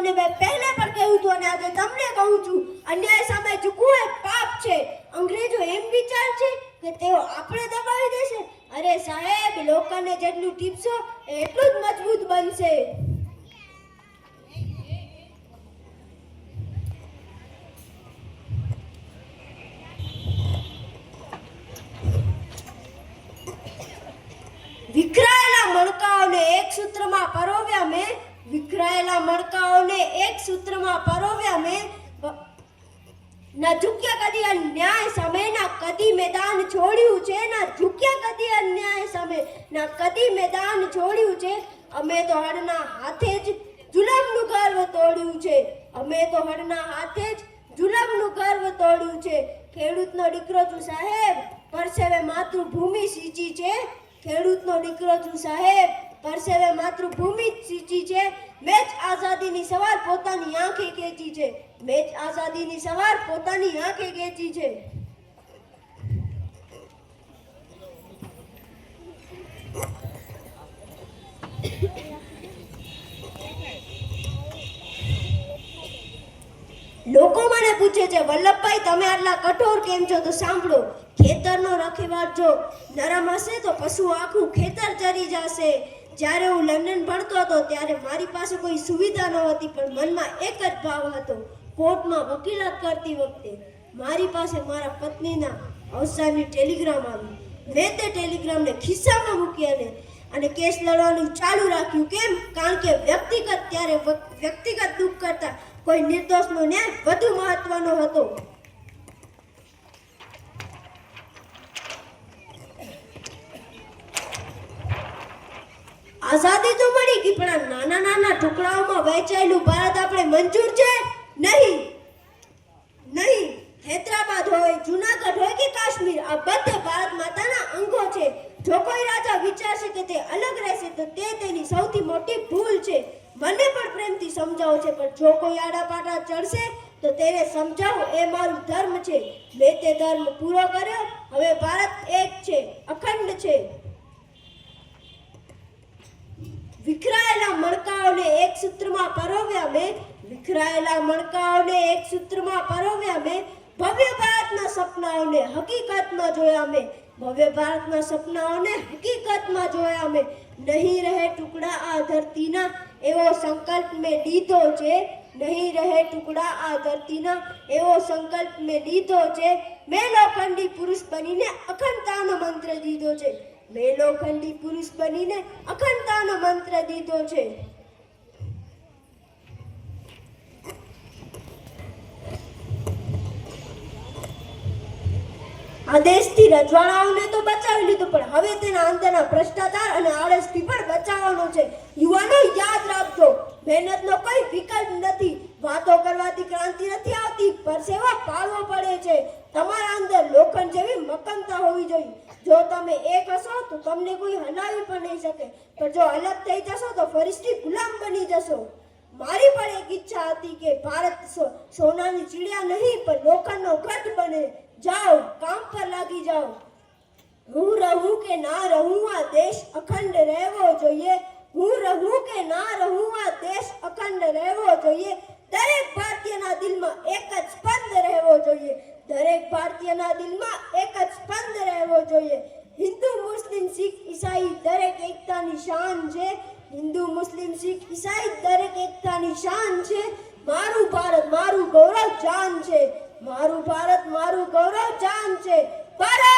તમને મેં પહેલે પણ કહ્યું હતું અને આજે તમને કહું છું, અન્યાય સામે ઝૂકવું એ પાપ છે. અંગ્રેજો એમ વિચાર છે કે તેઓ આપણે દબાવી દેશે. અરે સાહેબ, લોકોને જેટલું ટીપશો એટલું જ મજબૂત બનશે. વિખરાયેલા મણકાઓને એક સૂત્રમાં પરોવ્યા મેં, વિખરાયેલા મણકાઓને એક સૂત્રમાં પરોવ્યા મેં. ના ઝૂક્યા કદી અન્યાય સામે, ના કદી મેદાન છોડ્યું છે. ના ઝૂક્યા કદી અન્યાય સામે, ના કદી મેદાન છોડ્યું છે. અમે તો હળના હાથે જ જુલમનું ગર્વ તોડ્યું છે. અમે તો હળના હાથે જ જુલમનું ગર્વ તોડ્યું છે. ખેડૂતનો દીકરો છું સાહેબ, પરસેવે માતૃભૂમિ સીંચી છે. ખેડૂતનો દીકરો છું સાહેબ, પરસેવે માતૃભૂમિ સીંચી છે. મેં જ આઝાદીની સવાર પોતાની આંખે ખેંચી છે. મેં જ આઝાદીની સવાર પોતાની આંખે ખેંચી છે. લોકો મને પૂછે છે, વલ્લભભાઈ તમે આટલા કઠોર કેમ છો? તો સાંભળો, ખેતરનો રખેવાળ જો નરમ હશે તો પશુ આખું ખેતર ચરી જશે. જ્યારે હું લંડન ભણતો હતો ત્યારે મારી પાસે કોઈ સુવિધા નહોતી, પણ મનમાં એક જ ભાવ હતો. કોર્ટમાં વકીલાત કરતી વખતે મારી પાસે મારા પત્નીના અવસાનની ટેલિગ્રામ આવી. મેં તે ટેલિગ્રામને ખિસ્સામાં મૂકી અને કેસ લડવાનું ચાલુ રાખ્યું. કેમ? કારણ કે વ્યક્તિગત દુઃખ કરતા કોઈ નિર્દોષનો ન્યાય વધુ મહત્વનો હતો. આઝાદી તો મળી ગઈ, પણ નાના નાના ટુકડાઓમાં વહેંચાયેલું ભારત આપણે મંજૂર છે નહીં. નહીં. હૈદરાબાદ હોય, જુનાગઢ હોય કે કાશ્મીર, આ બધે ભારત માતાના અંગો છે. જો કોઈ રાજા વિચારશે કે તે અલગ રહેશે તો તે તેની સૌથી મોટી ભૂલ છે. મને પણ પ્રેમથી સમજાવો છે, પણ જો કોઈ આડાપાડા ચડશે તો તેને સમજાવો એ મારું ધર્મ છે. મેં તે ધર્મ પૂરો કર્યો. હવે ભારત એક છે, અખંડ છે. વિખરાયેલા મણકાઓને એક સૂત્રમાં પરોવ્યા મેં, વિખરાયેલા મણકાઓને એક સૂત્રમાં પરોવ્યા મેં. ભવ્ય ભારતના સપનાઓને હકીકતમાં જોયા મેં, ભવ્ય ભારતના સપનાઓને હકીકતમાં જોયા મેં. નહીં રહે ટુકડા આ ધરતીના એવો સંકલ્પ મેં લીધો છે. નહીં રહે ટુકડા આ ધરતીના એવો સંકલ્પ મેં લીધો છે. મેં લોખંડી પુરુષ બનીને અખંડતાનો મંત્ર દીધો છે. મેં લોખંડી પુરુષ બનીને અખંડતાનો મંત્ર દીધો છે. આ દેશથી રજવાડાઓને તો બચાવી લીધું, પણ હવે તેના અંદરના ભ્રષ્ટાચાર અને આળસથી પણ બચાવવાનો છે. યુવાનો યાદ રાખજો, મહેનતનો કોઈ વિકલ્પ નથી. વાતો કરવાથી ક્રાંતિ નથી આવતી, પરસેવો પાડવો પડે છે. તમારા અંદર લોખંડ જેવી મક્કમતા હોવી જોઈએ. જો તમે એક હશો તો તમને કોઈ હલાવી પણ નહીં શકે, પણ જો અલગ થઈ જશો તો ફરીથી ગુલામ બની જશો. મારી પણ એક ઈચ્છા હતી કે ભારત સોનાની ચીડિયા નહીં પણ લોખંડનો ગઢ બને. જાઓ, કામ પર લાગી જાઓ. હું રહું કે ના રહું, આ દેશ અખંડ રહેવો જોઈએ. હું રહું કે ના રહું, આ દેશ અખંડ રહેવો જોઈએ. દરેક ભારતીયના દિલમાં એક જ સ્પંદ રહેવો જોઈએ. દરેક ભારતીયના દિલમાં એક જ સ્પંદ રહેવો જોઈએ. હિન્દુ, મુસ્લિમ, શીખ, ઈસાઈ દરેક એકતાની શાન છે. હિન્દુ, મુસ્લિમ, શીખ, ઈસાઈ દરેક એકતાની શાન છે. મારું ભારત મારું ગૌરવ જાન છે. મારું ભારત મારું ગૌરવ જાન છે. ભારત